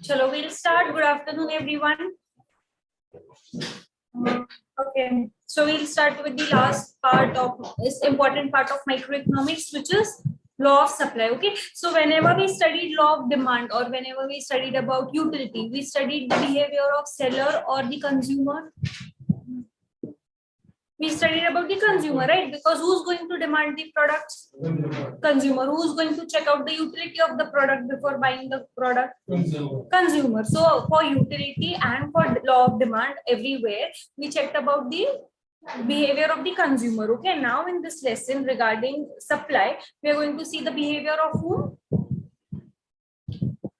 Chalo, we'll start. Good afternoon, everyone. Okay, so we'll start with the last part of this important part of microeconomics, which is law of supply. Okay, so whenever we studied law of demand or whenever we studied about utility, we studied the behavior of seller or the consumer. We studied about the consumer, right? Because who's going to demand the products? Consumer. Who's going to check out the utility of the product before buying the product? Consumer. So for utility and for law of demand, everywhere we checked about the behavior of the consumer. Okay, now in this lesson regarding supply, we are going to see the behavior of whom?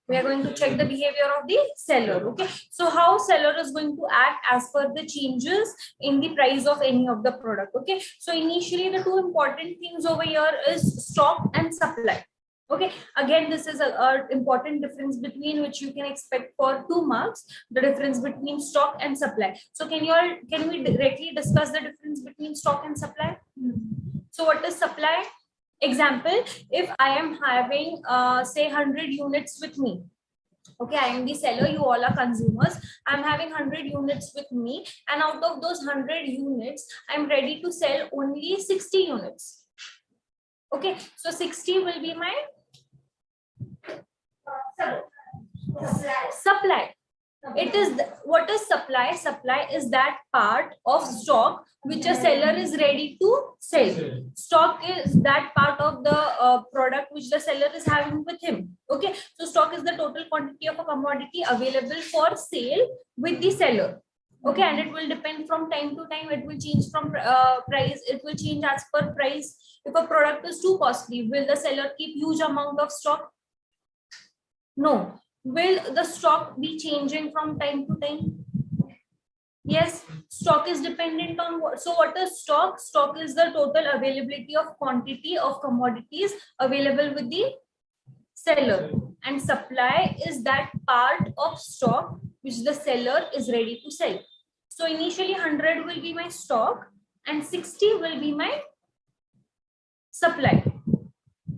We are going to check the behavior of the seller. Okay, so how seller is going to act as per the changes in the price of any of the product. Okay, so initially the two important things over here is stock and supply. Okay, again this is a important difference between which you can expect for 2 marks, the difference between stock and supply. So can we directly discuss the difference between stock and supply? So what is supply? Example, if I am having say 100 units with me. Okay, I am the seller, you all are consumers. I'm having 100 units with me, and out of those 100 units, I'm ready to sell only 60 units. Okay, so 60 will be my supply. It is what is supply? Supply is that part of stock which a seller is ready to sell. Stock is that part of the product which the seller is having with him. Okay, so stock is the total quantity of a commodity available for sale with the seller. Okay, and it will depend from time to time. It will change from price. It will change as per price. If a product is too costly, will the seller keep huge amount of stock? No. Will the stock be changing from time to time? Yes, stock is dependent on what? So what is stock? Stock is the total availability of quantity of commodities available with the seller, and supply is that part of stock which the seller is ready to sell. So initially 100 will be my stock and 60 will be my supply.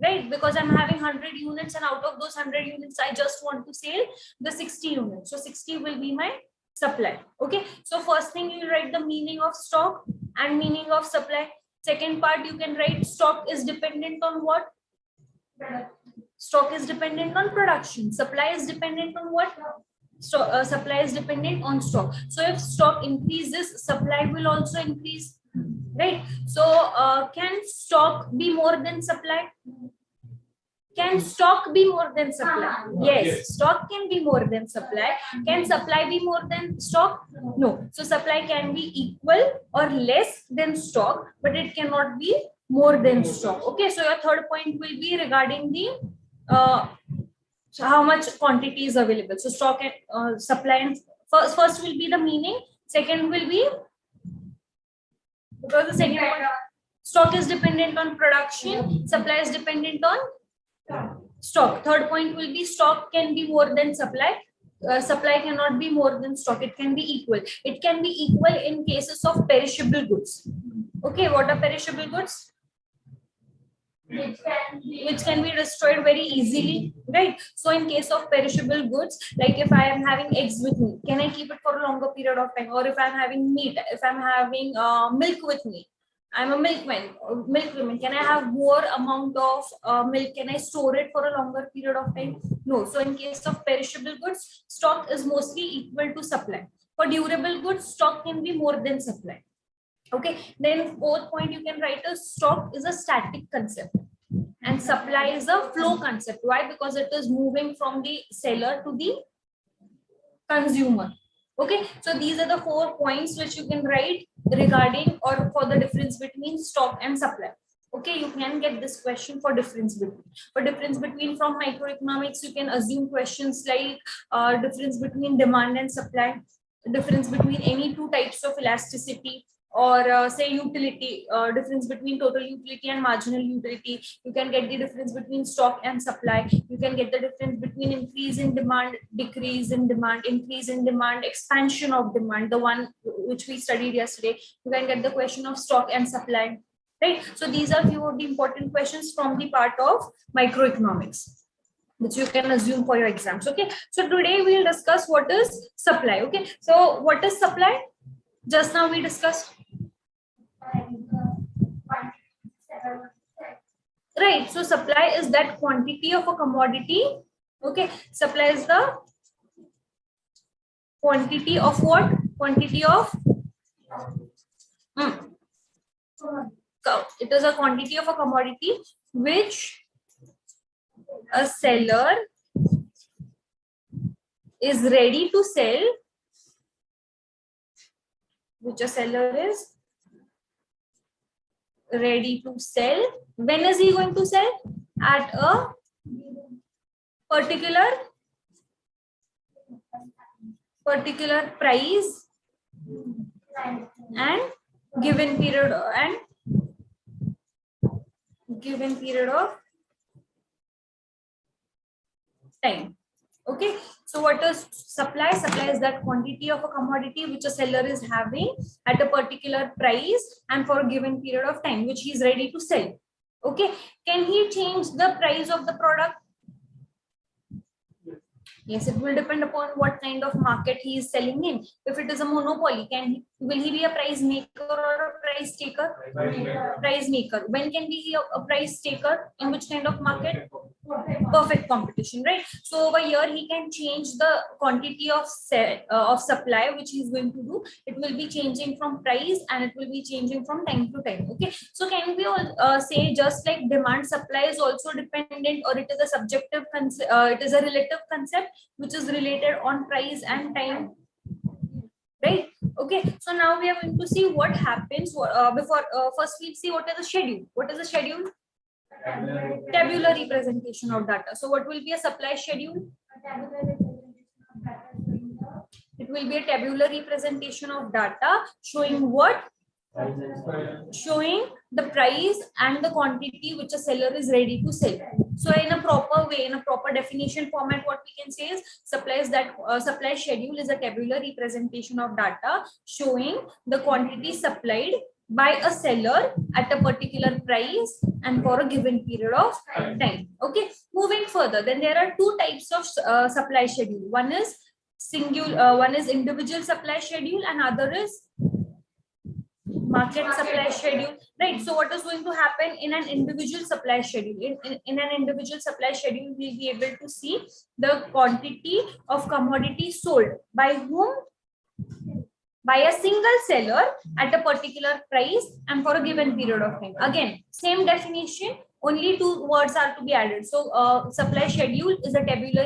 Right, because I'm having 100 units and out of those 100 units, I just want to sell the 60 units. So 60 will be my supply. Okay, so first thing you write the meaning of stock and meaning of supply. Second part you can write stock is dependent on what? Stock is dependent on production. Supply is dependent on what? So, supply is dependent on stock. So if stock increases, supply will also increase. Right, so can stock be more than supply? Can stock be more than supply? Yes, stock can be more than supply. Can supply be more than stock? No. So supply can be equal or less than stock, but it cannot be more than stock. Okay, so your third point will be regarding the so how much quantity is available. So stock and supply, and first will be the meaning. Second will be, because the second one, stock is dependent on production, supply is dependent on stock. Third point will be stock can be more than supply. Supply cannot be more than stock. It can be equal. It can be equal in cases of perishable goods. Okay, what are perishable goods? Which can be destroyed very easily, right? So in case of perishable goods, like if I am having eggs with me, can I keep it for a longer period of time? Or if I'm having meat, if I'm having milk with me, I'm a milkwoman, can I have more amount of milk? Can I store it for a longer period of time? No. So in case of perishable goods, stock is mostly equal to supply. For durable goods, stock can be more than supply. Okay, then fourth point you can write a stock is a static concept and supply is a flow concept. Why? Because it is moving from the seller to the consumer. Okay, so these are the 4 points which you can write regarding or for the difference between stock and supply. Okay, you can get this question for difference between. For difference between from microeconomics, you can assume questions like difference between demand and supply, difference between any two types of elasticity, or say utility, difference between total utility and marginal utility. You can get the difference between stock and supply. You can get the difference between increase in demand, decrease in demand, increase in demand, expansion of demand, the one which we studied yesterday. You can get the question of stock and supply. right? So these are few of the important questions from the part of microeconomics, which you can assume for your exams. Okay, so today we'll discuss what is supply. Okay, so what is supply? Just now we discussed, right? So supply is that quantity of a commodity. Okay, supply is the quantity of what? Quantity of it is a quantity of a commodity which a seller is ready to sell, which a seller is ready to sell. When is he going to sell? At a particular price and given period of time. Okay, so what is supply? Supply is that quantity of a commodity which a seller is having at a particular price and for a given period of time, which he is ready to sell. Okay, can he change the price of the product? Yes, it will depend upon what kind of market he is selling in. If it is a monopoly, will he be a price maker or a price taker? Price maker. When can be a price taker? In which kind of market? Perfect competition, right? So over here he can change the quantity of supply which he is going to do. It will be changing from price and it will be changing from time to time. Okay, so can we all say just like demand supply is also dependent, or it is a subjective concept, it is a relative concept which is related on price and time, right? Okay, so now we are going to see what happens before first we'll see what is the schedule. What is the schedule? Tabular representation of data. So what will be a supply schedule? It will be a tabular representation of data showing what? Showing the price and the quantity which a seller is ready to sell. So in a proper way, in a proper definition format, what we can say is supply schedule is a tabular representation of data showing the quantity supplied by a seller at a particular price and for a given period of time. Okay, moving further, then there are two types of supply schedule. One is individual supply schedule and other is market supply schedule, right? So what is going to happen in an individual supply schedule? In an individual supply schedule, we'll be able to see the quantity of commodity sold by whom? By a single seller at a particular price and for a given period of time. Again, same definition, only two words are to be added. So supply schedule is a tabular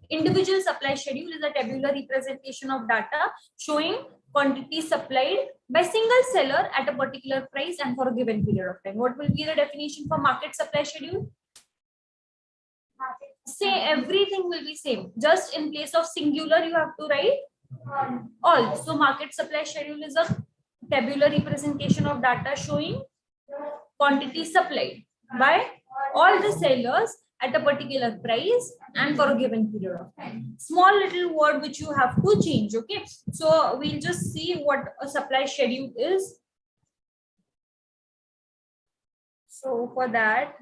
individual supply schedule is a tabular representation of data showing quantity supplied by single seller at a particular price and for a given period of time. What will be the definition for market supply schedule? Say everything will be same. Just in place of singular, you have to write all. So market supply schedule is a tabular representation of data showing quantity supplied by all the sellers at a particular price and for a given period of time. Small little word which you have to change. Okay, so we'll just see what a supply schedule is. So for that,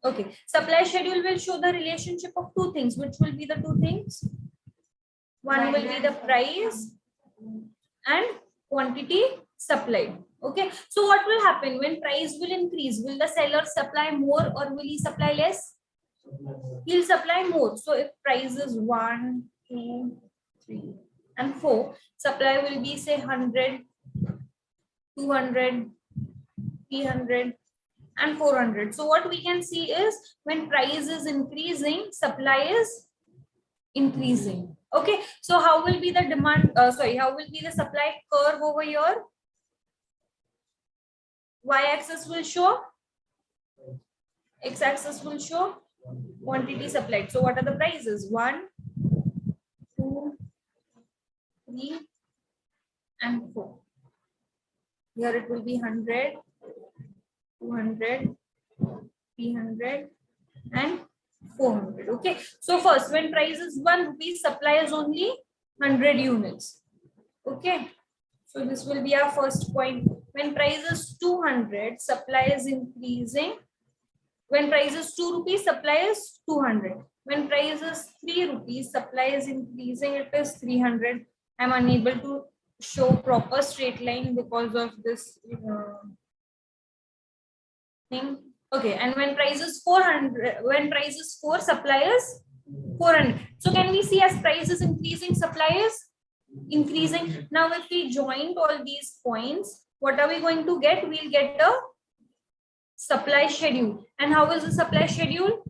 okay, supply schedule will show the relationship of two things. Which will be the two things? One will be the price and quantity supplied. Okay, so what will happen when price will increase? Will the seller supply more or will he supply less? He'll supply more. So if price is 1, 2, 3 and 4, supply will be say 100, 200, 300 and 400. So what we can see is when price is increasing, supply is increasing. Okay, so how will be the demand? How will be the supply curve over here? Y-axis will show, X-axis will show quantity supplied. So what are the prices? 1, 2, 3 and 4. Here it will be 100, 200, 300 and 400. Okay, so first when price is 1 rupee, supply is only 100 units. Okay, so this will be our first point. when price is 200, supply is increasing. When price is 2 rupees, supply is 200. When price is 3 rupees, supply is increasing, it is 300. I'm unable to show proper straight line because of this thing. Okay, and when price is 400, when price is 4, supply is 400. So can we see as price is increasing, supply is increasing. Now if we join all these points, what are we going to get? We'll get a supply schedule. And how is the supply schedule?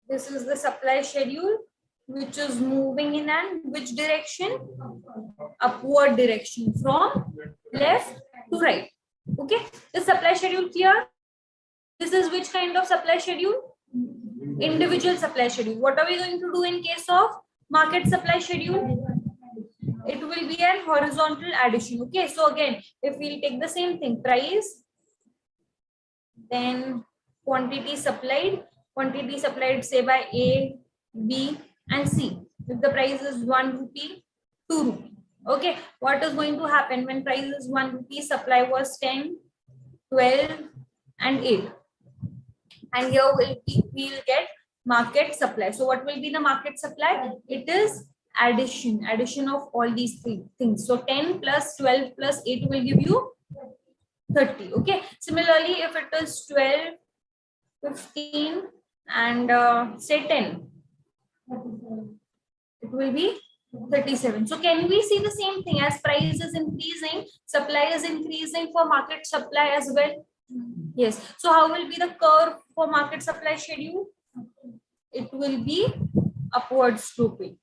This is the supply schedule, which is moving in and which direction? Upward direction, from left to right. Okay, the supply schedule clear? This is which kind of supply schedule? Individual supply schedule. What are we going to do in case of market supply schedule? It will be an horizontal addition. Okay, so again, if we'll take the same thing, price, then quantity supplied say by A, B and C. If the price is 1 rupee, 2 rupee. Okay, what is going to happen when price is 1 rupee, supply was 10, 12 and 8. And here we'll get market supply. So what will be the market supply? It is addition of all these three things. So 10 plus 12 plus 8 will give you 30. Okay, similarly if it is 12, 15 and say 10, it will be 37. So can we see the same thing? As price is increasing, supply is increasing for market supply as well? Yes. So how will be the curve for market supply schedule? It will be upward sloping.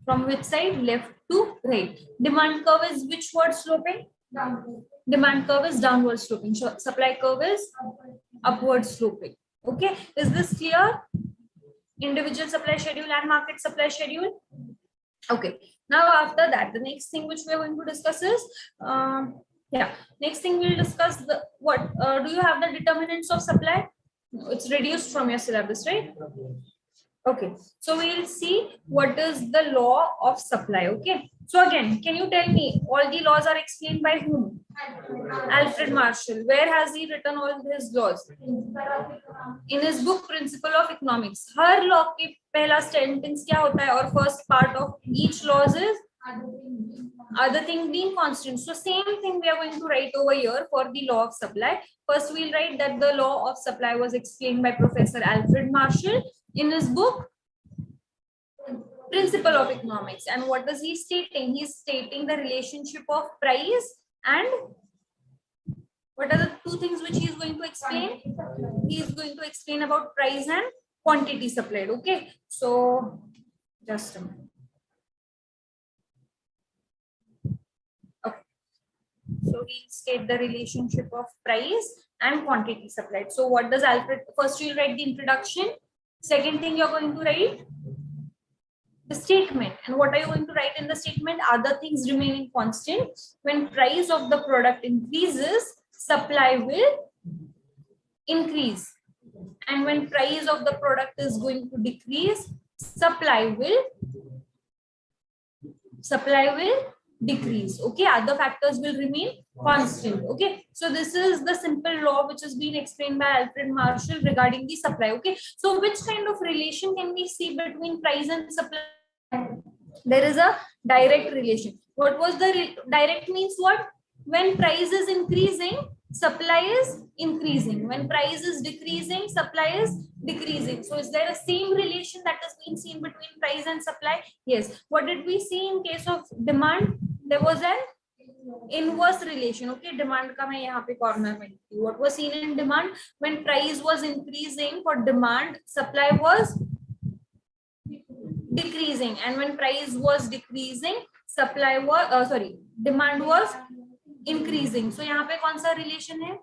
From which side? Left to right. Demand curve is which word sloping? Downward. Demand curve is downward sloping. So supply curve is upward sloping. Okay, is this clear? Individual supply schedule and market supply schedule. Okay, now after that, the next thing which we are going to discuss is next thing we'll discuss the what do you have the determinants of supply? It's reduced from your syllabus, right? Okay, so we'll see what is the law of supply. Okay, so again, can you tell me all the laws are explained by whom? Alfred Marshall. Where has he written all his laws? In his book Principle of Economics. Her law के पहला sentence क्या होता है और first part of each laws is other thing being constant. So same thing we are going to write over here for the law of supply. First we'll write that the law of supply was explained by Professor Alfred Marshall in his book Principle of Economics. And what is he stating? He's stating the relationship of price and what are the two things which he is going to explain? He is going to explain about price and quantity supplied. Okay, so just a minute. Okay, so we state the relationship of price and quantity supplied. So what does Alfred? First you'll write the introduction. Second thing you're going to write the statement. And what are you going to write in the statement? Other things remaining constant. When price of the product increases, supply will increase. And when price of the product is going to decrease, supply will decrease. Okay, other factors will remain constant. Okay, so this is the simple law which has been explained by Alfred Marshall regarding the supply. Okay, so which kind of relation can we see between price and supply? There is a direct relation. What was the direct means? What? When price is increasing, supply is increasing. When price is decreasing, supply is decreasing. So is there a same relation that has been seen between price and supply? Yes. What did we see in case of demand? There was an inverse relation. Okay, demand ka main yahan pe corner mein. What was seen in demand? When price was increasing for demand, supply was decreasing, and when price was decreasing, supply was demand was increasing. So यहाँ पे कौन सा relation है?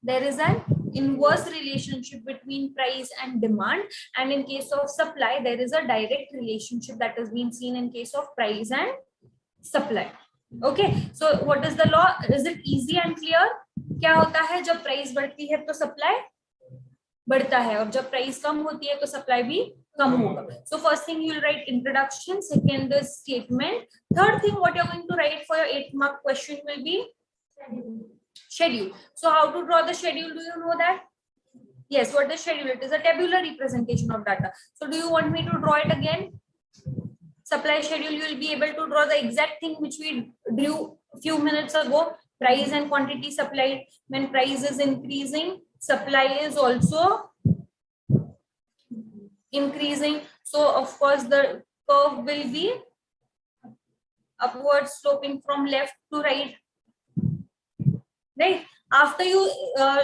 There is an inverse relationship between price and demand, and in case of supply there is a direct relationship that has been seen in case of price and supply. Okay, so what is the law? Is it easy and clear? क्या होता है जब price बढ़ती है तो supply बढ़ता है, और जब प्राइस कम होती है तो सप्लाई भी कम होगा. So first thing you will write introduction, second the statement, third thing what you are going to write for your 8-mark question will be schedule. So how to draw the schedule, do you know that? Yes, what the schedule? It is a tabular representation of data. So do you want me to draw it again? Supply schedule, you will be able to draw the exact thing which we drew a few minutes ago. Price and quantity supplied. When price is increasing, supply is also increasing. So of course the curve will be upward sloping from left to right. Right? After you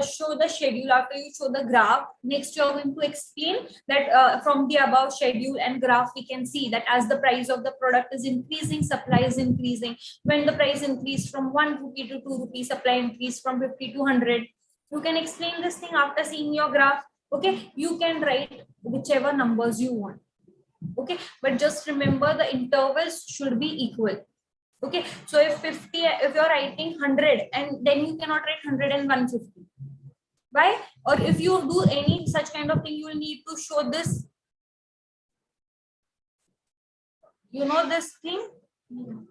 show the schedule, after you show the graph, next you are going to explain that from the above schedule and graph, we can see that as the price of the product is increasing, supply is increasing. When the price increased from 1 rupee to 2 rupees, supply increased from 50 to 100. You can explain this thing after seeing your graph. Okay, you can write whichever numbers you want. Okay, but just remember the intervals should be equal. Okay, so if 50, if you're writing 100, and then you cannot write 100 and 150. Why? Or if you do any such kind of thing, you will need to show this, you know, this thing. You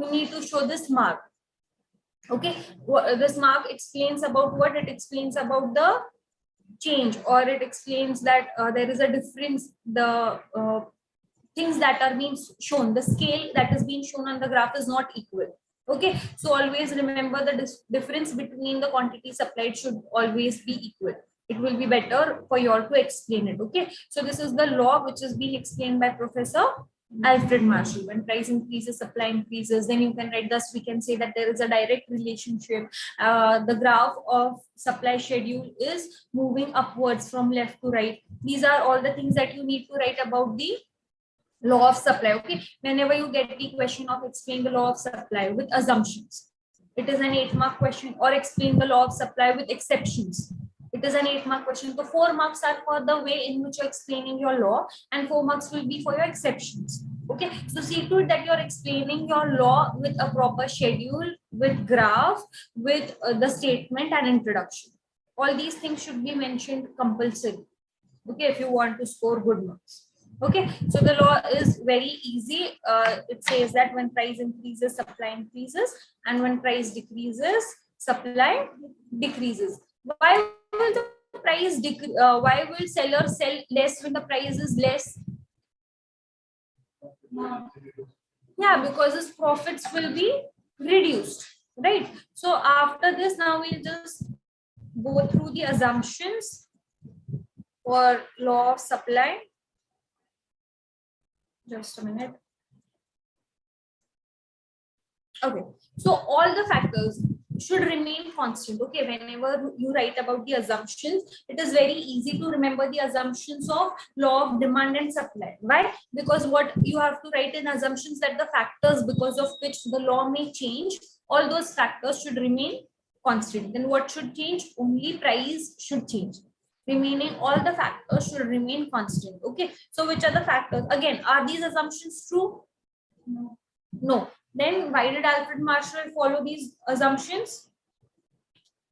need to show this mark. Okay, this mark explains about what? It explains about the change, or it explains that there is a difference, the things that are being shown, the scale that is being shown on the graph is not equal. Okay, so always remember the difference between the quantity supplied should always be equal. It will be better for you all to explain it. Okay, so this is the law which is being explained by Professor Alfred Marshall. When price increases, supply increases, then you can write thus, we can say that there is a direct relationship. The graph of supply schedule is moving upwards from left to right. These are all the things that you need to write about the law of supply. Okay, whenever you get the question of explain the law of supply with assumptions, it is an 8-mark question, or explain the law of supply with exceptions, it is an 8-mark question. So 4 marks are for the way in which you're explaining your law, and 4 marks will be for your exceptions. Okay, so see to it that you're explaining your law with a proper schedule, with graph, with the statement and introduction. All these things should be mentioned compulsory. Okay, if you want to score good marks. Okay, so the law is very easy. It says that when price increases, supply increases, and when price decreases, supply decreases. Why will the price decrease? Why will seller sell less when the price is less? Yeah, because his profits will be reduced, right? So after this, now we'll just go through the assumptions for law of supply. Just a minute. Okay, so all the factors should remain constant. Okay, whenever you write about the assumptions, it is very easy to remember the assumptions of law of demand and supply. Why? Because what you have to write in assumptions, that the factors because of which the law may change, all those factors should remain constant. Then what should change? Only price should change. Remaining all the factors should remain constant. Okay, so which are the factors? Again, are these assumptions true? No. Then why did Alfred Marshall follow these assumptions?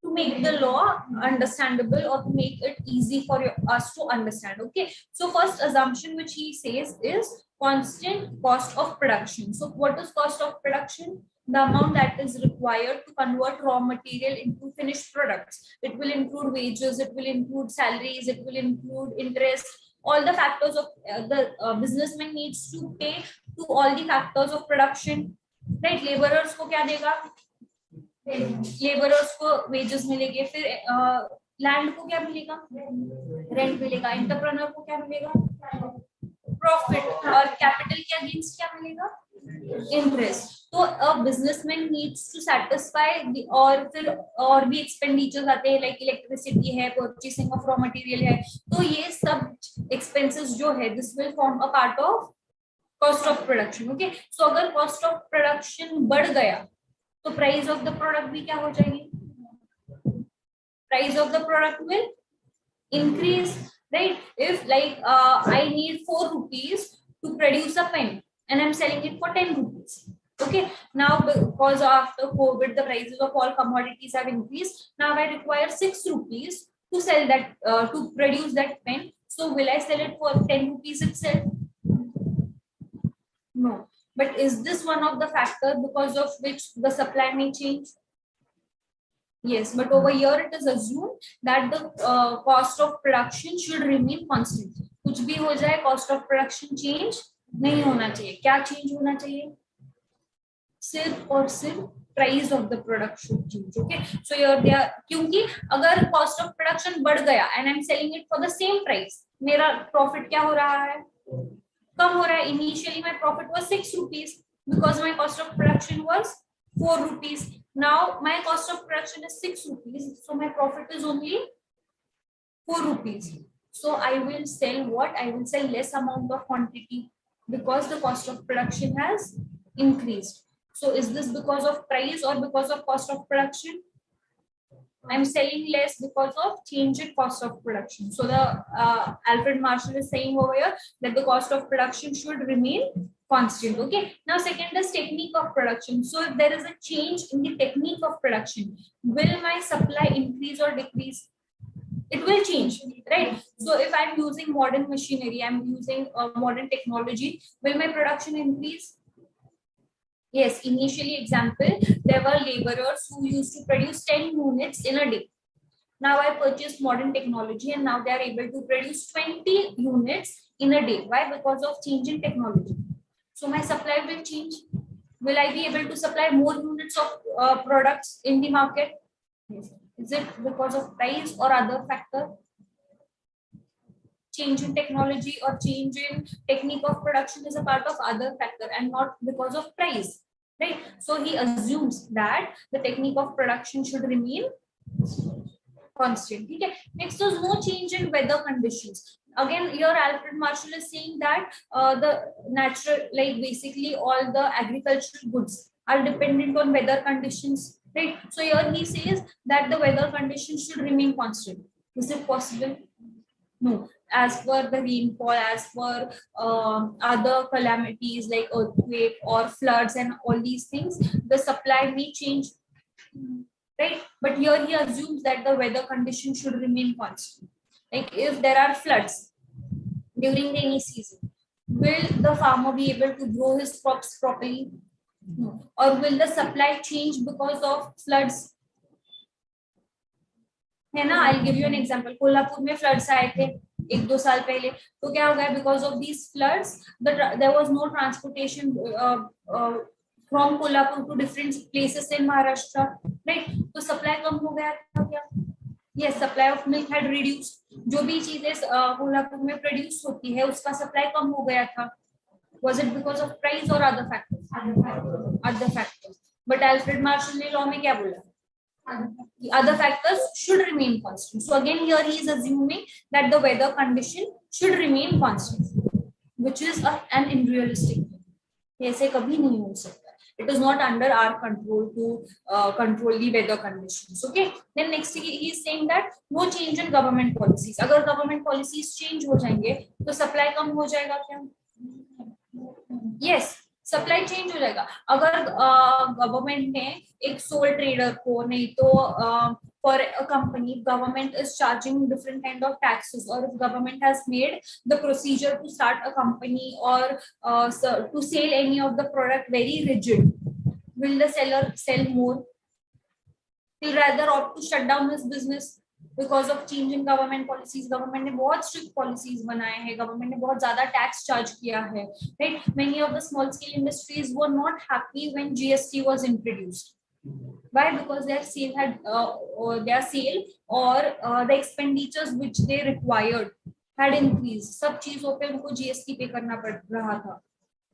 To make the law understandable, or to make it easy for us to understand. Okay, so first assumption which he says is constant cost of production. So what is cost of production? The amount that is required to convert raw material into finished products. It will include wages, it will include salaries, it will include interest, all the factors of the businessman needs to pay to all the factors of production. Right, laborers को क्या देगा? Labourers को wages मिलेंगे, फिर land को क्या मिलेगा? Rent मिलेगा. एंटरप्रेन्योर को क्या मिलेगा? प्रॉफिट. और कैपिटल के अगेंस्ट क्या मिलेगा? इंटरेस्ट. तो a businessman needs to satisfy the, और फिर और भी एक्सपेंडिचर्स आते हैं, लाइक इलेक्ट्रिसिटी है, परचेसिंग ऑफ रॉ मटेरियल है. तो ये सब एक्सपेंसेस जो है, this will form a part of cost of production. Okay, so अगर कॉस्ट ऑफ प्रोडक्शन बढ़ गया तो प्राइस ऑफ द प्रोडक्ट भी क्या हो जाएगी? Price of the product will increase, right? If like I need 4 rupees to produce a pen and I'm selling it for 10 rupees. Okay, now because after COVID the prices of all commodities have increased, now I require 6 rupees to sell that, to produce that pen. So will I sell it for 10 rupees itself? No. But is this one of the factors because of which the supply may change? Yes, but over here it is assumed that the cost of production should remain constant. कुछ भी हो जाए, cost of production change नहीं होना चाहिए. क्या change होना चाहिए? सिर्फ और सिर्फ price of the product should change. Okay, so here they are, क्योंकि अगर cost of production बढ़ गया and I'm selling it for the same price, मेरा profit क्या हो रहा है? कम हो रहा है. Initially my profit was 6 rupees because my cost of production was 4 rupees. Now my cost of production is 6 rupees, so my profit is only 4 rupees. So I will sell what? I will sell less amount of quantity because the cost of production has increased. So is this because of price or because of cost of production? I'm selling less because of change in cost of production. So the Alfred Marshall is saying over here that the cost of production should remain constant. Okay. Now second is technique of production. So if there is a change in the technique of production, will my supply increase or decrease? It will change, right? So if I'm using modern machinery, I'm using modern technology, will my production increase? Yes, initially example, there were laborers who used to produce 10 units in a day. Now I purchased modern technology and now they are able to produce 20 units in a day. Why? Because of change in technology. So my supply will change. Will I be able to supply more units of products in the market? Yes. Is it because of price or other factor? Change in technology or change in technique of production is a part of other factor and not because of price, right? So he assumes that the technique of production should remain constant. Okay. Next is no change in weather conditions. Again, here Alfred Marshall is saying that the natural, like basically all the agricultural goods are dependent on weather conditions, right? So here he says that the weather conditions should remain constant. Is it possible? No. As per the rainfall, as per other calamities like earthquake or floods and all these things, the supply may change, right? But here he assumes that the weather condition should remain constant. Like if there are floods during the rainy season, will the farmer be able to grow his crops properly? No. Or will the supply change because of floods? है ना? I'll give you an example. Kolhapur में floods आए थे 1-2 साल पहले, तो क्या हो गया? Because of these floods, there was no transportation from Kolhapur to different places in Maharashtra, right? तो supply कम हो गया था क्या? Yes, supply of milk had reduced. जो भी चीजें कोल्हापुर में प्रोड्यूस होती है उसका सप्लाई कम हो गया था. Was it because of price or other factors? Other factors. But Alfred Marshall ने law में क्या बोला? The other factors should remain constant. So again here he is assuming that the weather condition should remain constant, which is an unrealistic thing. ऐसे कभी नहीं हो सकता. It is not under our control to control the weather conditions. Okay. Then next he is saying that no change in government policies. अगर government policies change हो जाएंगे तो supply कम हो जाएगा क्या? Yes. सप्लाई चेंज हो जाएगा. अगर गवर्नमेंट ने एक सोल ट्रेडर को, नहीं तो for a company government is charging different kind of taxes, और if government has made the procedure to start a company और to sell any of the product very rigid, will the seller sell more? He'll rather opt to shut down his business because of change in government policies. Government ने बहुत strict policies बनाए हैं, government ने बहुत ज्यादा tax charge किया है, right? Many of the small scale industries were not happy when GST was introduced. Why? Because their sale had the expenditures which they required had increased. सब चीजों पे उनको GST पे करना पड़ रहा था,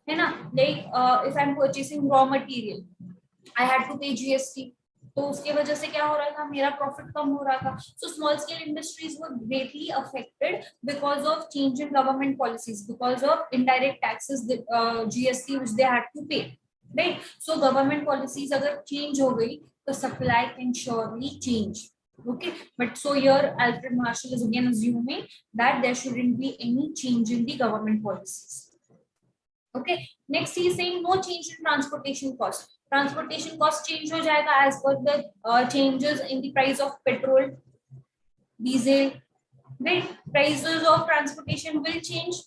है ना? Like if I'm purchasing raw material, I had to pay GST. तो उसके वजह से क्या हो रहा था? मेरा प्रॉफिट कम हो रहा था. So small scale industries were greatly affected because of change in government policies, because of indirect taxes, GST which they had to pay, right? So government policies अगर change हो गई तो supply can surely change. Okay, but so here Alfred Marshall is again assuming that there shouldn't be any change in the government policies. Okay, next he is saying no change in transportation cost. Transportation cost change हो जाएगा as per the changes in the price of petrol. Diesel, right. Prices of transportation will change,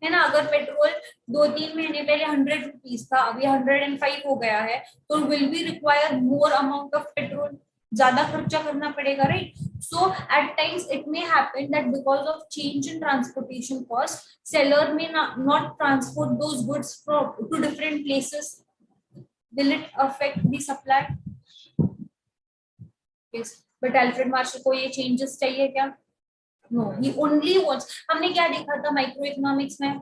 है ना. अगर petrol 2-3 महीने पहले 100 rupees था, अभी 105 हो गया है, तो will be require more amount of petrol, ज्यादा खर्चा करना पड़ेगा, right. So at times it may happen that because of change in transportation cost, seller may not transport those goods from to different places. Will it affect the supply? Yes, but Alfred Marshall को ये changes चाहिए क्या? No, he only wants. हमने क्या देखा था micro economics में?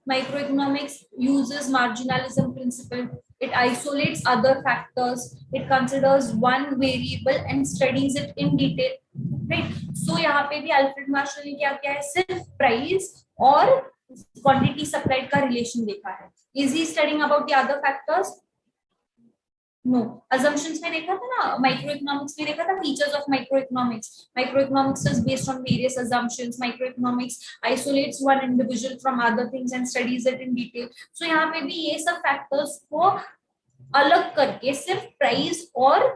Micro economics uses marginalism principle. It isolates other factors. It considers one variable and studies it in detail. Right? So यहाँ पे भी अल्फ्रेड मार्शल ने क्या किया है? सिर्फ प्राइस और क्वांटिटी सप्लाइड का रिलेशन देखा है. Is he studying about the other factors? No. assumptions में देखा था ना, माइक्रो इकोनॉमिक्स में देखा था features of micro economics. Micro economics is based on various assumptions. Micro economics isolates one individual from other things and studies it in detail. so यहाँ पे भी ये सब फैक्टर्स को अलग करके सिर्फ प्राइस और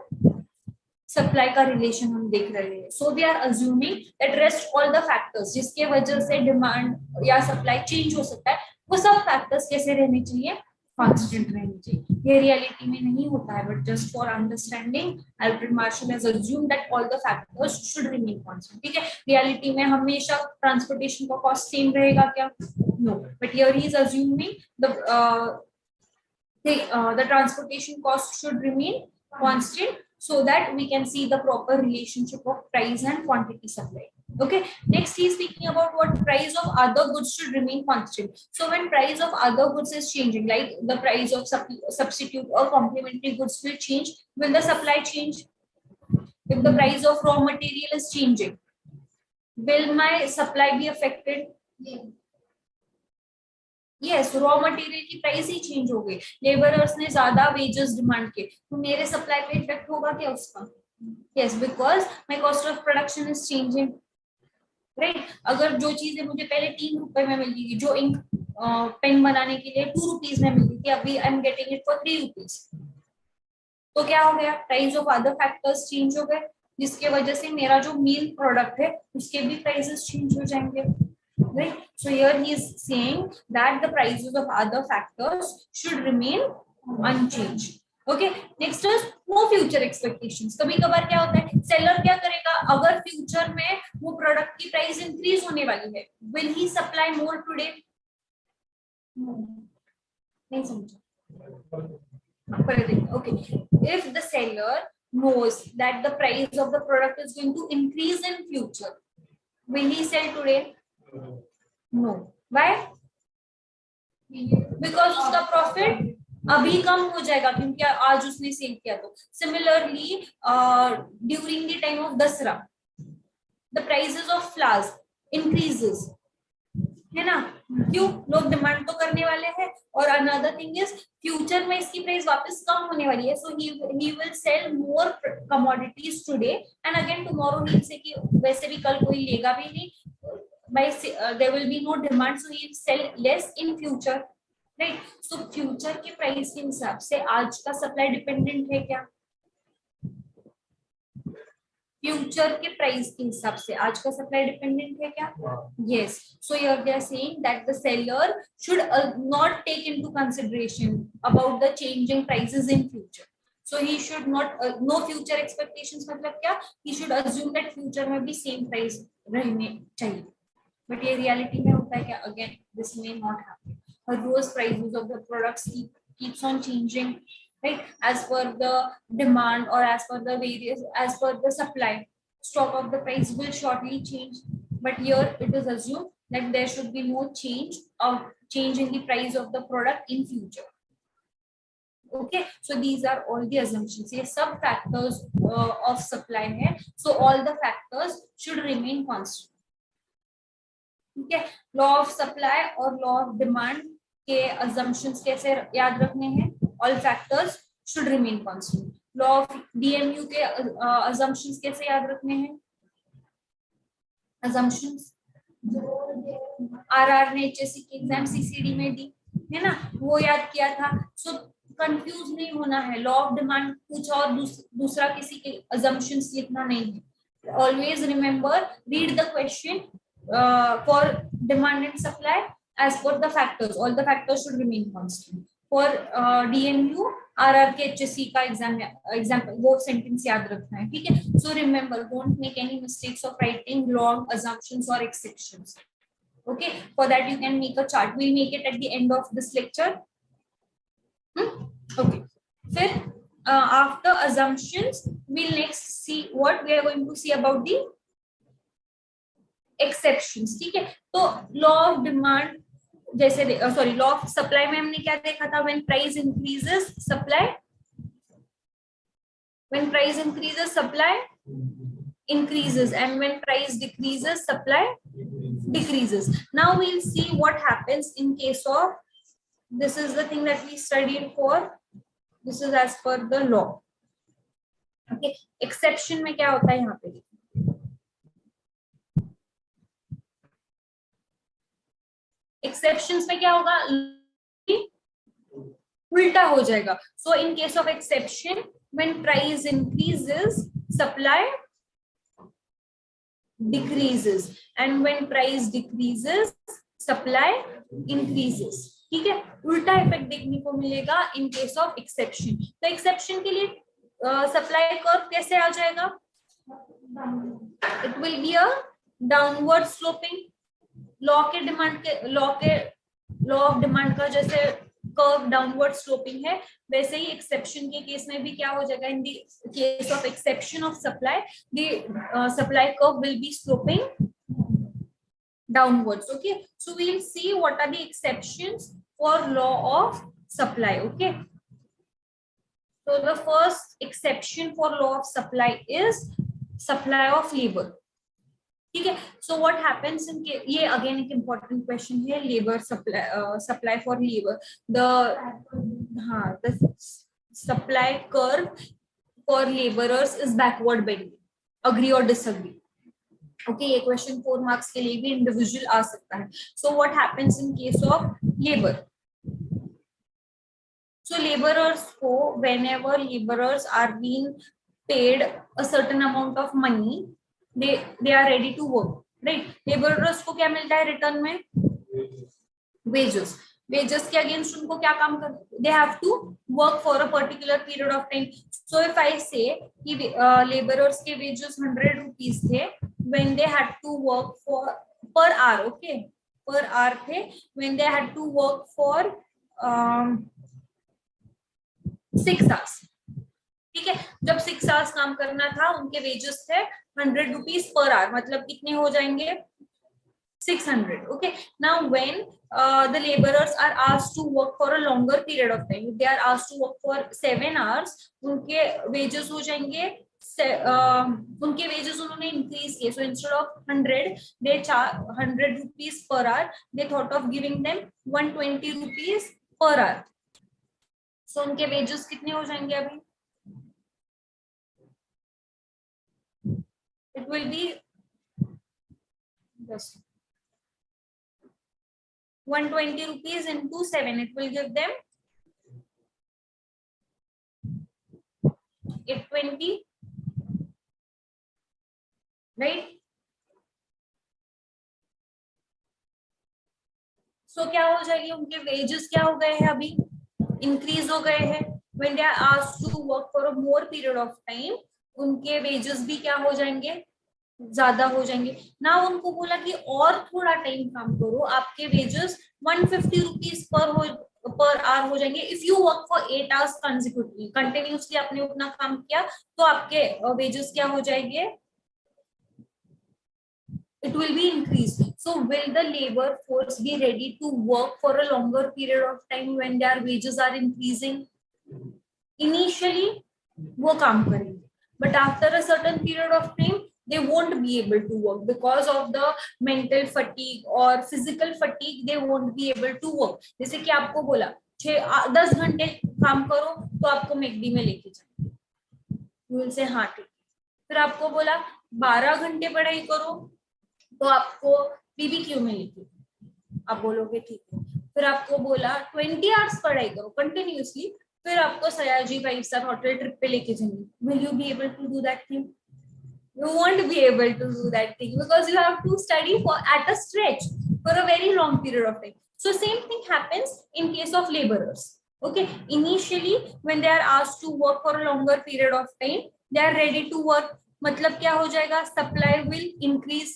सप्लाई का रिलेशन हम देख रहे हैं. So we are assuming that rest all the factors जिसके वजह से डिमांड या सप्लाई चेंज हो सकता है, वो सब फैक्टर्स कैसे रहने चाहिए? कांस्टेंट रहनी चाहिए. ये रियलिटी में नहीं होता है, but just for understanding Alfred Marshall has assumed that all the factors should remain constant. ठीक है. रियलिटी में हमेशा ट्रांसपोर्टेशन का कॉस्ट सेम रहेगा क्या? No. But here he is assuming the transportation cost should remain constant so that we can see the proper relationship of price and quantity supply. Okay, next he is speaking about what price of other goods should remain constant. So when price of other goods is changing, like the price of substitute or complementary goods will change, will the supply change? If the price of raw material is changing, will my supply be affected? Yes, raw material की price ही change हो गई, labourers ने ज्यादा wages demand किए, तो मेरे supply पे effect होगा क्या उसका? Yes, because my cost of production is changing, right. अगर जो चीजें मुझे पहले 3 रुपए में मिलती थी, जो इंक पेन बनाने के लिए 2 रुपीज में मिलती थी, अभी I am getting it for 3 rupees. तो क्या हो गया? Price of other factors change हो गए, जिसके वजह से मेरा जो मेन प्रोडक्ट है उसके भी प्राइसेस चेंज हो जाएंगे, right. So here he is saying that the prices of other factors should remain unchanged. Okay, next is no future expectations. कभी कभार क्या होता है, सेलर क्या करेगा, अगर फ्यूचर में वो प्रोडक्ट की प्राइस इंक्रीज होने वाली है, will he supply more today? नहीं समझा. Okay, if the seller knows that the price of the product is going to increase in future, will he sell today? No. Why? Because उसका profit अभी कम हो जाएगा क्योंकि आज उसने सेल किया. तो similarly during the time of Dussehra the prices of flowers increases, है ना. क्यों? लोग डिमांड तो करने वाले हैं, और अनदर थिंग इज फ्यूचर में इसकी प्राइस वापस कम होने वाली है. So he will sell more commodities today and again tomorrow he say कि वैसे भी कल कोई लेगा भी नहीं, there will be no demand, so he will sell less in future, right. So future के प्राइस के हिसाब से आज का सप्लाई डिपेंडेंट है क्या? फ्यूचर के प्राइस के हिसाब से आज का सप्लाई डिपेंडेंट है क्या? Yes. So here they are saying that the seller should not take into consideration about the changing prices in future. So he should not no future expectations. मतलब क्या? He should assume that future में भी same price रहने चाहिए. But ये reality में होता है क्या? Again, this may not happen. Those prices of the products keeps on changing, right? As per the demand or as per the supply, stock of the price will shortly change. But here it is assumed that there should be no change in the price of the product in future. Okay, so these are all the assumptions. ये सब factors of supply है. So all the factors should remain constant. ठीक है. Law of supply और law of demand के assumptions कैसे याद रखने हैं? All factors should remain constant. Law of DMU के assumptions कैसे याद रखने हैं? assumptions आरआर ने एचएससी के एग्जाम सीसीडी में दी है ना, वो याद किया था. सो कंफ्यूज नहीं होना है. लॉ ऑफ डिमांड कुछ और दूसरा किसी के assumptions लिखना नहीं है. Always remember, read the question for demand and supply as per the factors. All the factors should remain constant. For DMU RR के HSC का example वो sentence याद रखना है, ठीक है? So remember, don't make any mistakes of writing long assumptions or exceptions. Okay, for that you can make a chart. We'll make it at the end of this lecture. Okay, फिर after assumptions we'll next see what we are going to see about the exceptions. ठीक है, तो law of demand जैसे sorry law of supply में हमने क्या देखा था? When price increases supply, when price increases supply increases, and when price decreases supply decreases. Now we'll see what happens in case of, this is the thing that we studied for, this is as per the law. Okay, exception में क्या होता है यहाँ पे? exceptions में क्या होगा? उल्टा हो जाएगा. So in case of exception, when price increases supply decreases, and when price decreases supply increases. ठीक है, उल्टा इफेक्ट देखने को मिलेगा इन केस ऑफ एक्सेप्शन. तो एक्सेप्शन के लिए सप्लाई कर्व कैसे आ जाएगा? It will be a downward sloping. Law of demand का जैसे कर्व डाउनवर्ड स्लोपिंग है, वैसे ही एक्सेप्शन के केस में भी क्या हो जाएगा? In the case of exception of supply, the supply curve will be sloping downwards. Okay, so we will see what are the exceptions for law of supply. Okay, so the first exception for law of supply is supply of labor. ठीक है, so what happens in ये again एक important question है, labor supply for labor. The supply curve for laborers is backward bending. Agree or disagree? Okay, ये question 4 marks के लिए भी individual आ सकता है. So what happens in case of labour? So labourers को, whenever labourers are being paid a certain amount of money, they are ready to work, right? Labourers को क्या मिलता है रिटर्न में? वेजेस. वेजेस के अगेंस्ट उनको क्या काम कर, they have to work for a particular period of time. So if I say कि लेबरर्स के वेजेस 100 रुपीज थे when they had to work for per hour. Okay, per hour थे when they had to work for 6 hours. ठीक है, जब 6 hours काम करना था उनके वेजेस थे 100 रुपीज पर आवर, मतलब कितने हो जाएंगे? 600. Okay, now when the laborers are asked to work for a longer period of time, if they are asked to work for 7 hours, उनके वेजेस हो जाएंगे उनके वेजेस उन्होंने इंक्रीज किए. So instead of 100 they charge 100 rupees per hour, they thought of giving them 120 rupees per hour. So उनके wages कितने हो जाएंगे? अभी it will be 120 rupees into 7, it will give them 820, right? So क्या हो जाएगी? उनके वेजेस क्या हो गए हैं? अभी इंक्रीज हो गए हैं. when they are asked to work for a more period of time, उनके वेजेस भी क्या हो जाएंगे? ज्यादा हो जाएंगे ना. उनको बोला कि और थोड़ा टाइम काम करो, आपके वेजेस 150 रुपीज पर आवर हो जाएंगे. If you work for 8 hours continuously आपने उतना काम किया तो आपके वेजेस क्या हो जाएंगे? it will be increased. So will the labor force be ready to work for a longer period of time when their wages are increasing? Initially वो काम करेंगे, but after a certain period of time they won't be able to work because of the mental fatigue or physical fatigue. They won't be able to work. जैसे कि आपको बोला 10 घंटे काम करो तो आपको मैकडी में लेके जाए, you will say हाँ ठीक. फिर आपको बोला 12 घंटे पढ़ाई करो तो आपको बीबीक्यू में लेके, आप बोलोगे ठीक है. फिर आपको बोला 20 hours पढ़ाई करो कंटिन्यूसली, फिर आपको सयाजी 5-star होटल ट्रिप पे लेके जाएंगे. Will you be able to do that thing? You won't be able to do that thing because you have to study for at a stretch for a very long period of time. So same thing happens in case of laborers. Okay, initially when they are asked to work for a longer period of time, they are ready to work. मतलब क्या हो जाएगा? Supply will increase,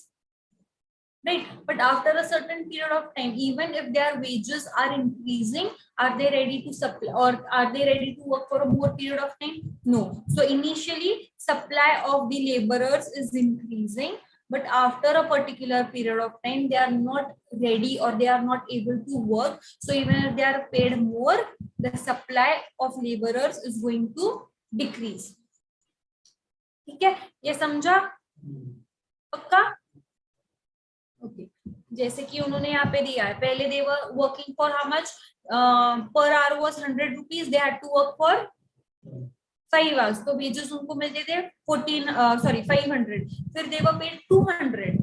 right? But after a certain period of time, even if their wages are increasing, are they ready to supply or are they ready to work for a more period of time? No. So initially supply of the laborers is increasing, but after a particular period of time they are not ready or they are not able to work. So even if they are paid more, the supply of laborers is going to decrease. ठीक है, ये समझा? पक्का? Okay, जैसे कि उन्होंने यहाँ पे दिया है, पहले they were working for how much, per hour was 100 rupees, they had to work for 5 hours, तो वेजेस उनको मिलते थे 500, फिर दे वर पेड 200.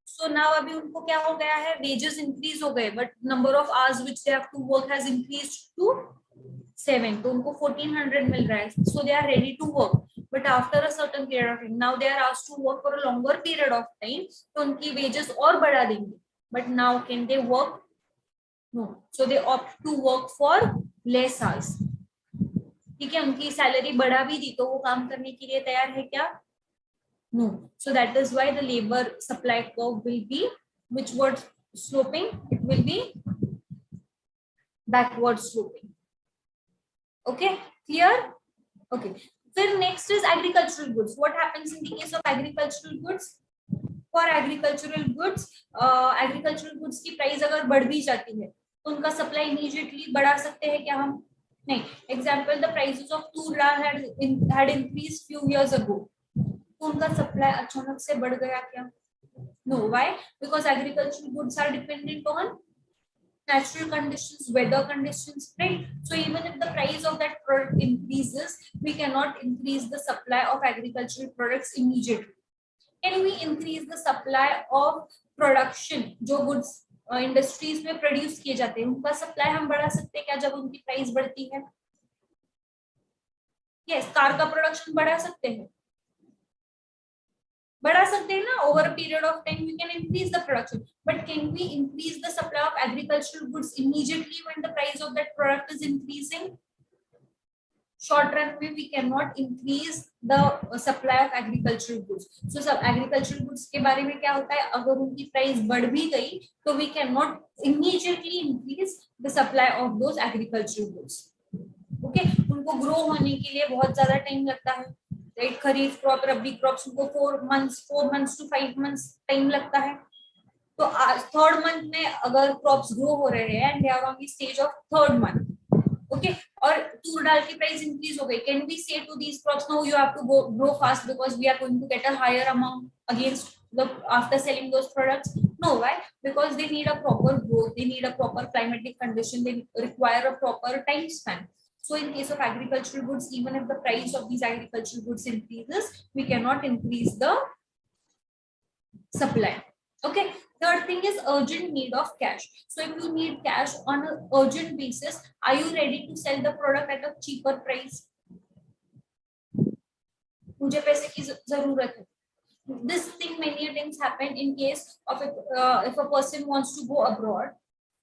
सो नाउ अभी उनको क्या हो गया है, वेजेस इंक्रीज हो गए, but number of hours which they have to work has increased to 7, तो उनको 1400 मिल रहा है. So they are ready to work. But after a certain period of time, now they are asked to work for a longer period of time, तो उनकी wages और बढ़ा देंगे. But now can they work? No. So they opt to work for less hours. ठीक है, उनकी salary बढ़ा भी दी तो वो काम करने के लिए तैयार है क्या? No. So that is why the labor supply curve will be whichward sloping? It will be backward sloping. Okay, clear? Okay. Then next is agricultural goods. What happens in the case of agricultural goods? For agricultural goods की price अगर बढ़ भी जाती है तो उनका supply immediately बढ़ा सकते हैं क्या हम? नहीं. Example, the prices of Toor dal had increased few years ago, तो उनका सप्लाई अचानक से बढ़ गया क्या? No. Why? Because agricultural goods are dependent on natural conditions, weather conditions, right? So even if the price of that product increases, we cannot increase the supply of agricultural products immediately. Can we increase the supply of production? जो goods industries में produce किए जाते हैं, उनका supply हम बढ़ा सकते हैं क्या जब उनकी price बढ़ती है? Yes, कार का production बढ़ा सकते हैं, बढ़ा सकते हैं ना. Over a period of time we can increase the production, but can we increase the supply of agricultural goods immediately when the price of that product is increasing? Short run में we cannot increase the supply of agricultural goods. So सब agricultural goods के बारे में क्या होता है, अगर उनकी price बढ़ भी गई तो we cannot immediately increase the supply of those agricultural goods. Okay, उनको grow होने के लिए बहुत ज़्यादा time लगता है. राइट, खरीफ क्रॉप, रबी क्रॉप्स को 4 months to 5 months टाइम लगता है. तो आज 3rd month में अगर क्रॉप्स ग्रो हो रहे हैं and they are on the stage of 3rd month, okay, और तूर दाल की प्राइस इंक्रीज हो गई, can we say to these crops no you have to grow fast because we are going to get a higher amount against the after selling those products? No. Why? Because they need a proper growth, they need a proper climatic condition, they require a proper time span. So in case of agricultural goods, even if the price of these agricultural goods increases, we cannot increase the supply. Okay. Third thing is urgent need of cash. So if you need cash on an urgent basis, are you ready to sell the product at a cheaper price? मुझे पैसे की जरूरत है. This thing many times happen in case of if a person wants to go abroad.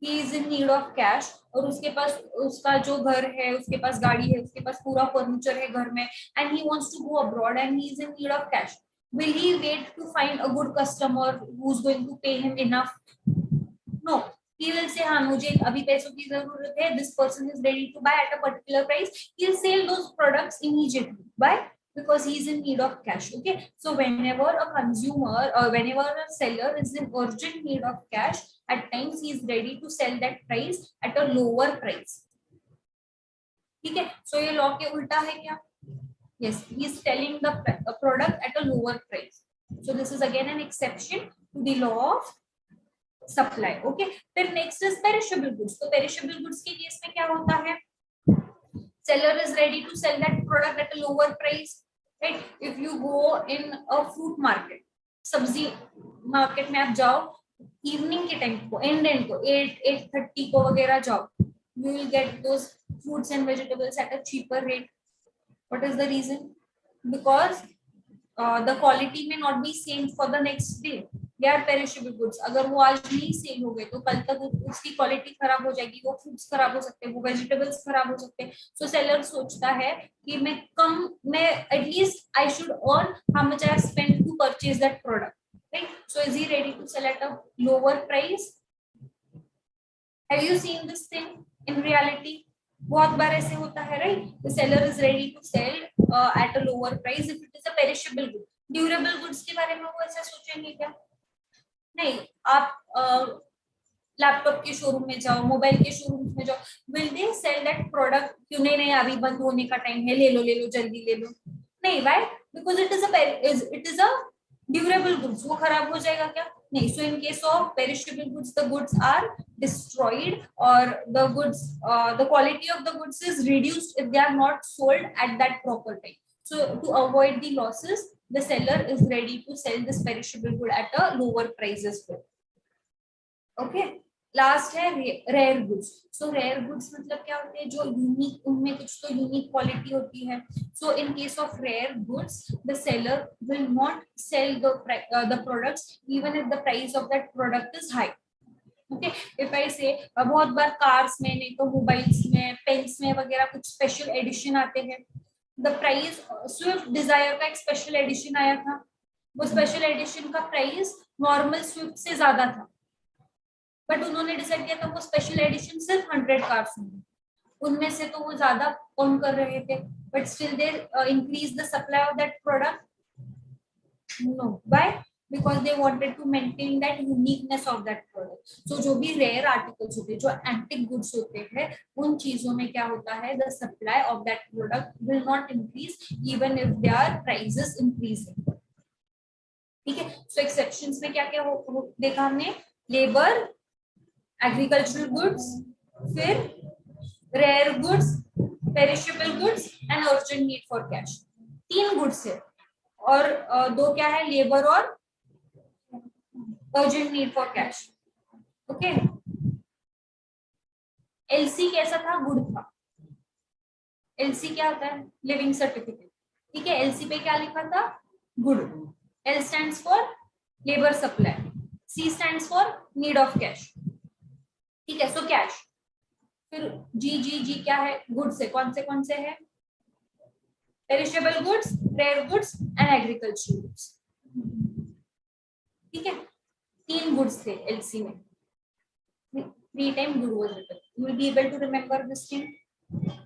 He is in need of cash और उसके पास उसका जो घर है, उसके पास गाड़ी है, उसके पास पूरा फर्नीचर है घर में, and he wants to go abroad and he is in need of cash. Will he wait to find a good customer who's going to pay him enough? No. He will say, हाँ मुझे अभी पैसों की जरूरत है. This person is ready to buy at a particular price. He'll sell those products immediately. Why? Because he is in need of cash. Okay, so whenever a consumer or whenever a seller is in urgent need of cash, at times he is ready to sell that price at a lower price. ठीक है, so ये law के उल्टा है क्या? Yes, he is selling the product at a lower price. So this is again an exception to the law of supply. Okay, then next is perishable goods. तो perishable goods के case में क्या होता है? Seller is ready to sell that product at a lower price. Right? If you go in a fruit market, सब्जी market में आप जाओ इवनिंग के टाइम को, एंड को 8:30 को वगैरह जाओ, you will get those fruits and vegetables at a cheaper rate. What is the reason? Because the quality may not be same for the next day. They are perishable goods. अगर वो आज नहीं cell हो गए तो कल तक उसकी क्वालिटी खराब हो जाएगी, वो फ्रूट्स खराब हो सकते हैं, वो वेजिटेबल्स खराब हो सकते हैं. सो सेलर सोचता है कि मैं at least I should earn how much I have spent to purchase that product, right? So is he ready to sell at a lower price? Have you seen this thing in reality? बहुत बार ऐसे होता है, right? The seller is ready to sell at a lower price if it is a perishable good. Durable goods के बारे में वो ऐसा सोचेंगे क्या? नहीं. आप लैपटॉप के शोरूम में जाओ, मोबाइल के शोरूम में जाओ, will they sell that product? क्यों नहीं, अभी बंद होने का टाइम है, ले लो जल्दी ले लो. नहीं. Why? Because it is a durable goods. वो खराब हो जाएगा क्या? नहीं. So in case of perishable goods the goods are destroyed or the quality of the goods is reduced if they are not sold at that proper time. So to avoid the losses, the seller is ready to sell this perishable good at a lower price as well. Okay. Last है rare goods. So rare goods मतलब क्या होते हैं? जो unique, उनमें कुछ तो unique quality होती है. So in case of rare goods the seller will not sell the products even if the price of that product is high. Okay. If I say बहुत बार कार्स में, नहीं तो मोबाइल्स में, पेन्स में वगैरह कुछ स्पेशल एडिशन आते हैं. द प्राइस, स्विफ्ट डिजायर का एक स्पेशल एडिशन आया था, वो स्पेशल एडिशन का प्राइस नॉर्मल स्विफ्ट से ज्यादा था, बट उन्होंने डिसाइड किया था वो स्पेशल एडिशन सिर्फ 100 कार्स होंगे. उनमें से तो वो ज्यादा कम कर रहे थे, but still they increase the supply of that product. No. Why? because they wanted to maintain that uniqueness of that product. So जो भी rare articles होते हैं, जो antique goods होते हैं, उन चीजों में क्या होता है? The supply of that product will not increase even if their prices increasing. ठीक है. So exceptions में क्या क्या देखा हमने? Labor, agricultural goods, फिर rare goods, perishable goods and urgent need for cash. 3 goods है और 2 क्या है? Labor और urgent need for cash. Okay. LC कैसा था? गुड था. LC क्या होता है? Leaving certificate. ठीक है. LC पे क्या लिखा था? Good. L stands for labor supply. C stands for need of cash. ठीक है. So cash. फिर G क्या है? गुड्स है. कौन से है? Perishable goods, rare goods and agricultural goods. ठीक है. 3 गुड्स थे एलसी में. 3 time good was written. You will be able to remember this thing.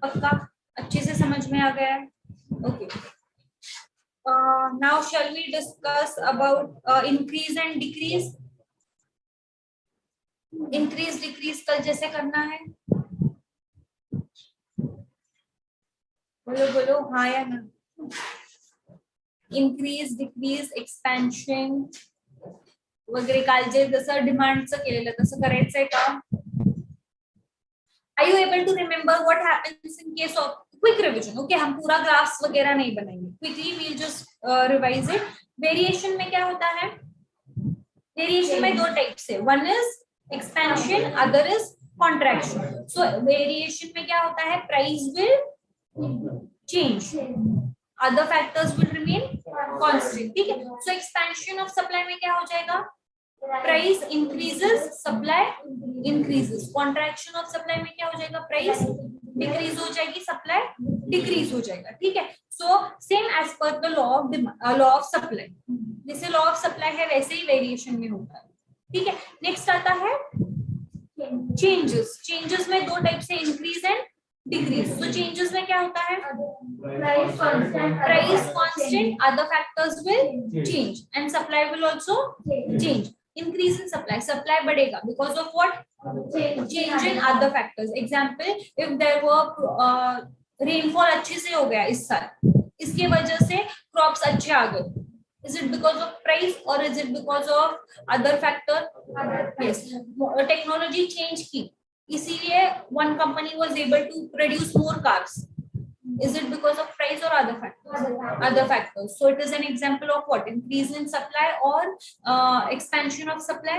पक्का अच्छे से समझ में आ गया है? Okay. Now shall we discuss about increase and decrease. Increase decrease कल जैसे करना है. बोलो हाँ या ना. इंक्रीज, डिक्रीज, एक्सपेन्शन वगैरे काल जे जसं डिमांडचं केलेलं तसं करायचंय का? Are you able to remember what happens in case of quick revision? Okay. हम पूरा ग्राफ्स वगैरह नहीं बनाएंगे. Quickly we will just revise it. Variation में क्या होता है? वेरिएशन में 2 टाइप्स है. One is expansion, other is contraction. So variation में क्या होता है? Price will change, other factors will remain constant. ठीक है. So expansion of supply में क्या हो जाएगा? Price increases, supply increases. Contraction of supply में क्या हो जाएगा? Price decrease हो जाएगी, supply decrease हो जाएगा. ठीक है. So same as per the law of supply. जैसे law of supply है वैसे ही variation में होता है. ठीक है. Next आता है changes. Changes में 2 टाइप से increase and decrease. So changes में क्या होता है? Price constant, other factors will change and supply will also change. Increase in supply बढ़ेगा because of what? Change in other factors. Example, if there were rainfall अच्छे से हो गया इस साल, इसके वजह से crops अच्छे आ गए. Is it because of price or is it because of other factor? Yes. Technology change की, इसीलिए one company was able to produce more cars. Is it because of price or other factors? Other factors. So it is an example of what? Increase in supply or expansion of supply?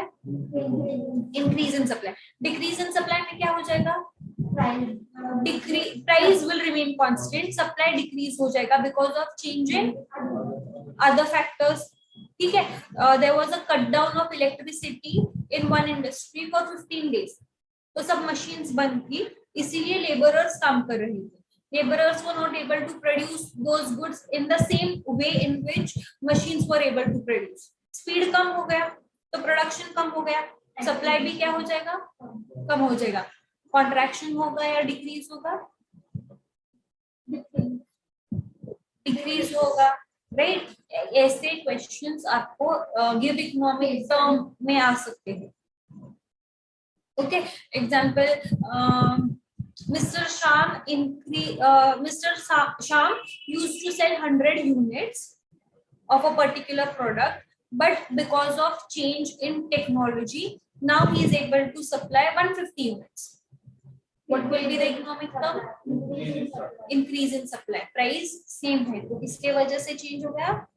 Increase in supply. Decrease in supply में क्या हो जाएगा? Price will remain constant. Supply decrease हो जाएगा because of change in other factors. ठीक है, there was a cut down of electricity in one industry for 15 days. तो सब machines बंद थी, इसीलिए laborers काम कर रहे थे. Laborers were not able to produce those goods in the same way in which machines were able to produce. Speed कम हो गया, तो production कम हो गया, supply भी क्या हो जाएगा, कम हो जाएगा. Contraction होगा या decrease होगा, decrease होगा, right? ऐसे क्वेश्चंस आपको गिव इकोनॉमिक टर्म में आ सकते हैं. Okay, example, Mr. Sham used to sell 100 units of a particular product, but because of change in technology, now he is able to supply 150 units. What will be the economic term? Increase in supply. Price same है, तो इसके वजह से change हो गया,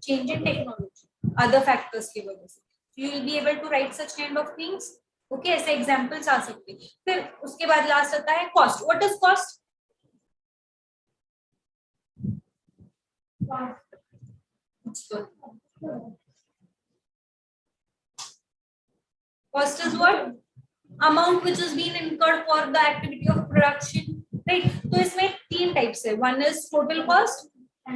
change in technology, other factors की वजह से. You will be able to write such kind of things. Okay, ऐसे examples आ सकते हैं. फिर उसके बाद लास्ट आता है cost. What is cost? Cost is what? Amount which is being incurred for the activity of production, right? तो इसमें तीन types है. One is total cost,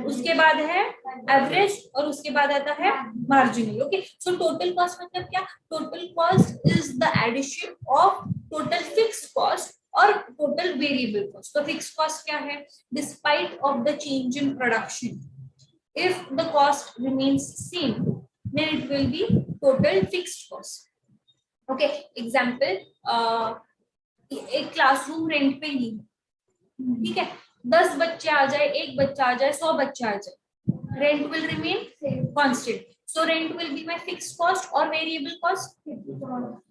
उसके बाद है average और उसके बाद आता है marginal. Okay, so total cost मतलब क्या? Total cost is the addition of total fixed cost or total variable cost. तो fixed cost क्या है? Despite of the change in production, if the cost remains same, then it will be total fixed cost. Okay, example, एक classroom rent पे ली, ठीक है, 10 बच्चे आ जाए, एक बच्चा आ जाए, 100 बच्चे आ जाए, rent will remain constant. So rent will be my fixed cost और वेरिएबल कॉस्ट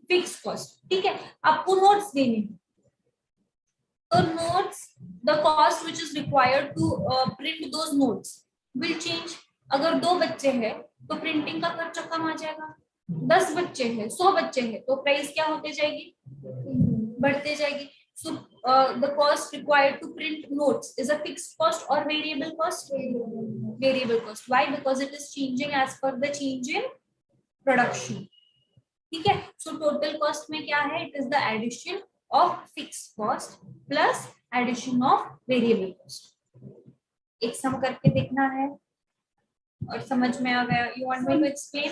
फिक्स्ड कॉस्ट. ठीक है, आपको नोट्स देने, तो notes, the cost which is required to print those notes will change. अगर 2 बच्चे हैं तो प्रिंटिंग का खर्चा कम आ जाएगा. 10 बच्चे हैं, 100 बच्चे हैं, तो प्राइस क्या होते जाएगी, बढ़ते जाएगी. So the cost required to print notes is a fixed cost और variable cost, variable cost. Why? Because it is changing as per the change in production. ठीक है, सो टोटल कॉस्ट में क्या है? It is the addition of fixed cost plus addition of variable cost. एक sum करके देखना है और समझ में आ गया. You want me to explain?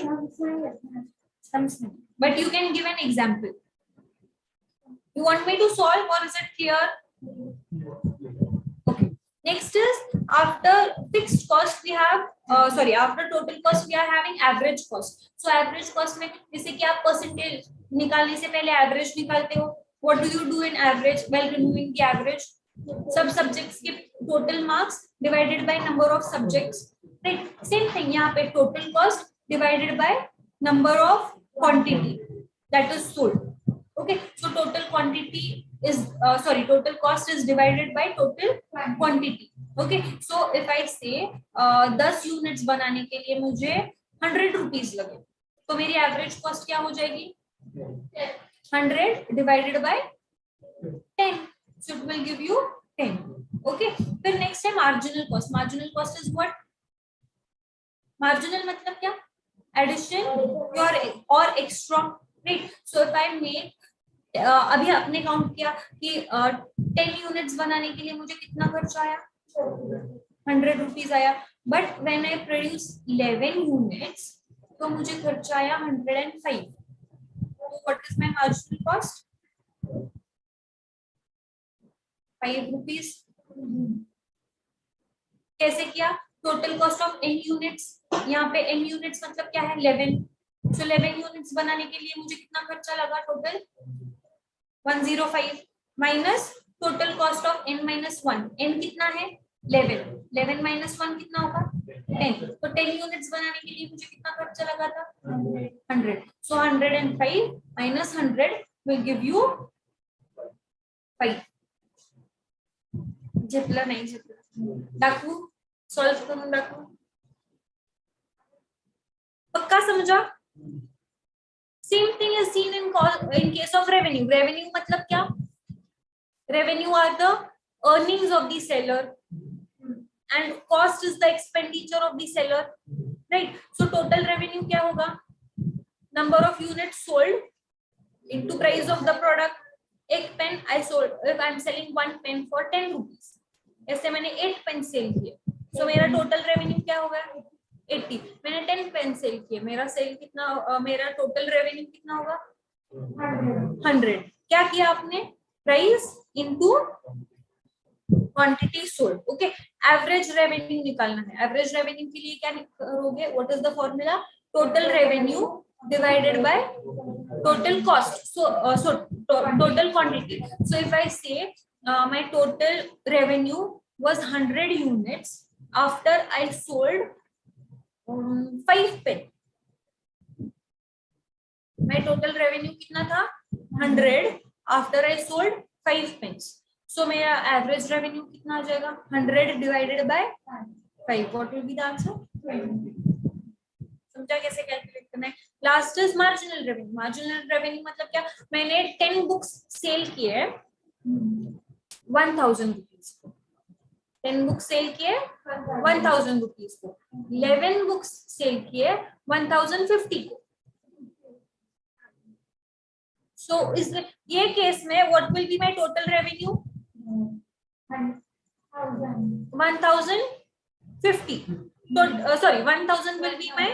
Something, but you can give an example. You want me to solve or is it clear? Okay. Next is after fixed cost we have, after total cost we are having average cost. So average cost में जैसे कि आप percentage निकालने से पहले average निकालते हो. What do you do in average? While removing the average, सब subjects के total marks divided by number of subjects. Right, same thing यहाँ पे total cost divided by number of quantity that is sold. Okay, so total quantity is total cost is divided by total quantity. Okay, so if I say 10 units बनाने के लिए मुझे 100 rupees लगे, तो मेरी average cost क्या हो जाएगी? 100 divided by 10, so it will give you 10. Okay, फिर next है marginal cost. Marginal cost is what? Marginal मतलब क्या? एडिशन और extra. Right, so if I make, अभी आपने काउंट किया कि 10 यूनिट्स बनाने के लिए मुझे कितना खर्चा आया? 100 रुपीज आया. But when I produce 11 units तो मुझे खर्चा आया 105. What is my marginal cost? 5 rupees. कैसे किया? Total cost of n units, यहाँ पे n यूनिट्स मतलब क्या है? 11. सो 11 यूनिट्स बनाने के लिए मुझे कितना खर्चा लगा? Total 105 minus total cost of n minus 1. n कितना है? 11. 11 माइनस 1 कितना होगा? 10. तो 10 यूनिट्स बनाने के लिए मुझे कितना खर्चा लगा था? 100. सो 105 माइनस 100 विल गिव यू 5. जितला नहीं जितला डाकू सॉल्व करूं. डाकू पक्का समझा? Same thing is seen in case of revenue. Revenue मतलब क्या? Revenue are the earnings of the seller. and cost is the expenditure of the seller, right? So total revenue क्या होगा? Number of units sold into price of the product. एक pen I sold, if I am selling one pen for 10 rupees, ऐसे मैंने 8 pen cell किए, so मेरा total revenue क्या होगा? 80. मैंने 10 पेन सेल किए, मेरा सेल कितना, मेरा टोटल रेवेन्यू कितना होगा? 100. क्या किया आपने? Price into quantity sold. Okay, average revenue निकालना है. एवरेज रेवेन्यू के लिए क्या करोगे? What is the formula? Total revenue divided by total cost. So total quantity. So if I say my total revenue was 100 units after I sold 5 pen. My total revenue कितना था? 100 after I sold 5 pens. So मेरा average revenue कितना आ जाएगा? 100 divided by 5. What will be the answer? 20. समझा कैसे calculate करना है? Last is marginal revenue. Marginal revenue मतलब क्या? मैंने 10 बुक्स सेल किए 1000 रुपीज को. 10 बुक्स सेल किए 1000 रुपीज को. 11 बुक्स सेल किए 1050 को. सो इस ये केस में what will be my total revenue? 1050. Sorry, 1000 will be my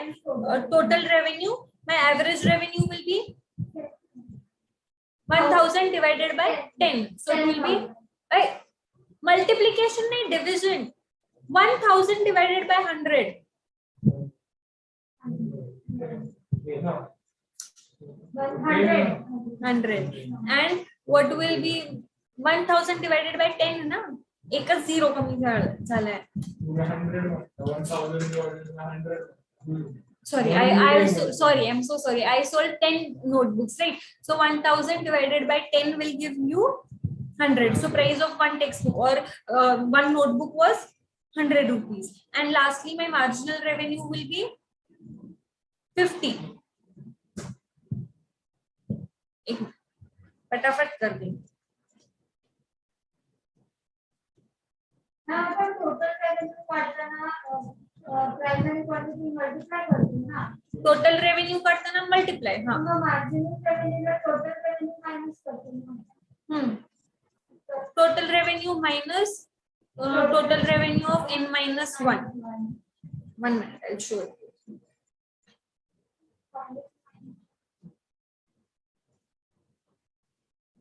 total revenue. My average revenue will be 1000 divided by 10. So it will be multiplication नहीं, division. 1000 divided by 100. 100. And what will be 1000 divided by 10 है ना? एकच zero कमी झालाय. Sorry, I'm so sorry. I sold 10 notebooks, right? So 1000 divided by 10 will give you 100. So price of one textbook or one notebook was 100 rupees. And lastly, my marginal revenue will be 50. फटाफट कर दें. Total revenue काटताना primary quantity multiply करतो ना. Total revenue काटताना multiply. हां, marginal रेवेन्यूला total revenue minus करतो ना. Total revenue minus total revenue of n minus 1. 1 minute, I'll show it.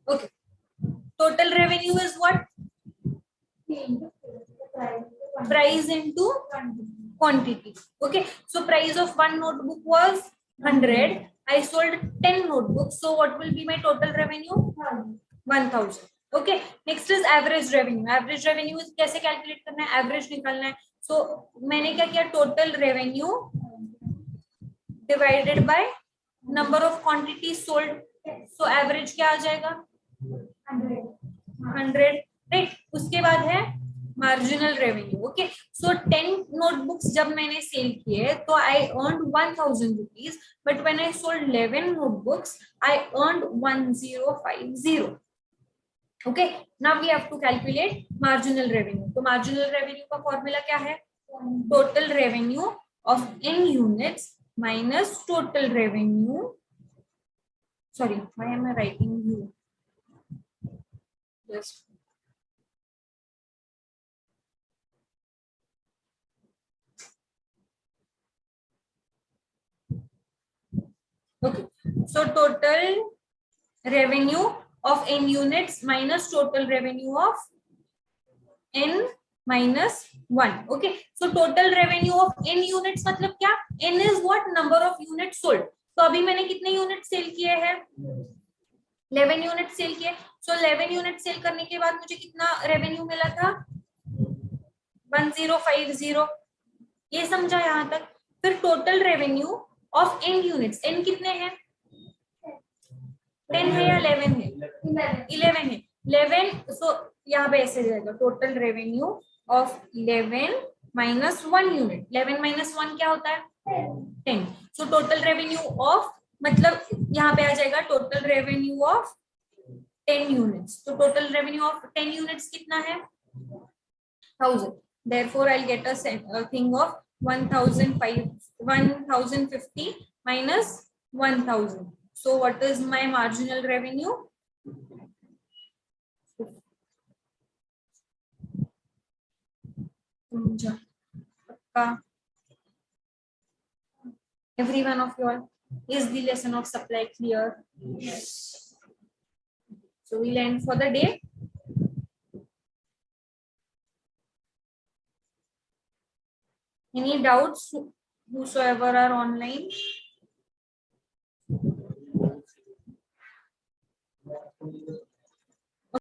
Okay, total revenue is what? Price into quantity. Okay, so price of one notebook was 100. I sold 10 notebooks. So what will be my total revenue? 1000. Okay, next is average revenue. Average revenue is कैसे calculate करना है? Average निकालना है. So मैंने क्या किया? Total revenue divided by number of quantities sold. So average क्या आ जाएगा? 100. Right. उसके बाद है marginal revenue. Okay, so 10 notebooks जब मैंने सेल किए तो I earned 1000 rupees, but when I sold 11 notebooks I earned 1050. Okay, now we have to calculate marginal revenue. तो marginal revenue का formula क्या है? Total revenue of n units minus total revenue. Sorry, why am I writing U? Just okay. So total revenue of n units minus total revenue of n minus 1. Okay, so total revenue of n units मतलब क्या? n is what? Number of units sold. तो अभी मैंने कितने unit cell किए हैं? 11 unit cell किए. सो 11 unit cell करने के बाद मुझे कितना रेवेन्यू मिला था? 1050. ये समझा यहाँ तक? फिर total revenue of n units. n कितने हैं? 10 है या 11 है? 11 है. 11. सो यहाँ पे ऐसे जाएगा total revenue of 11 minus 1 unit. 11 minus 1 क्या होता है? 10. सो टोटल रेवेन्यू ऑफ मतलब यहाँ पे आ जाएगा टोटल रेवेन्यू ऑफ 10 यूनिट्स. तो टोटल रेवेन्यू ऑफ 10 यूनिट्स कितना है? 1000. Therefore, I'll get a thing of 1050 minus 1000. So what is my marginal revenue? Every one of you all, is the lesson of supply clear? Yes. So we'll end for the day. Any doubts, whosoever are online?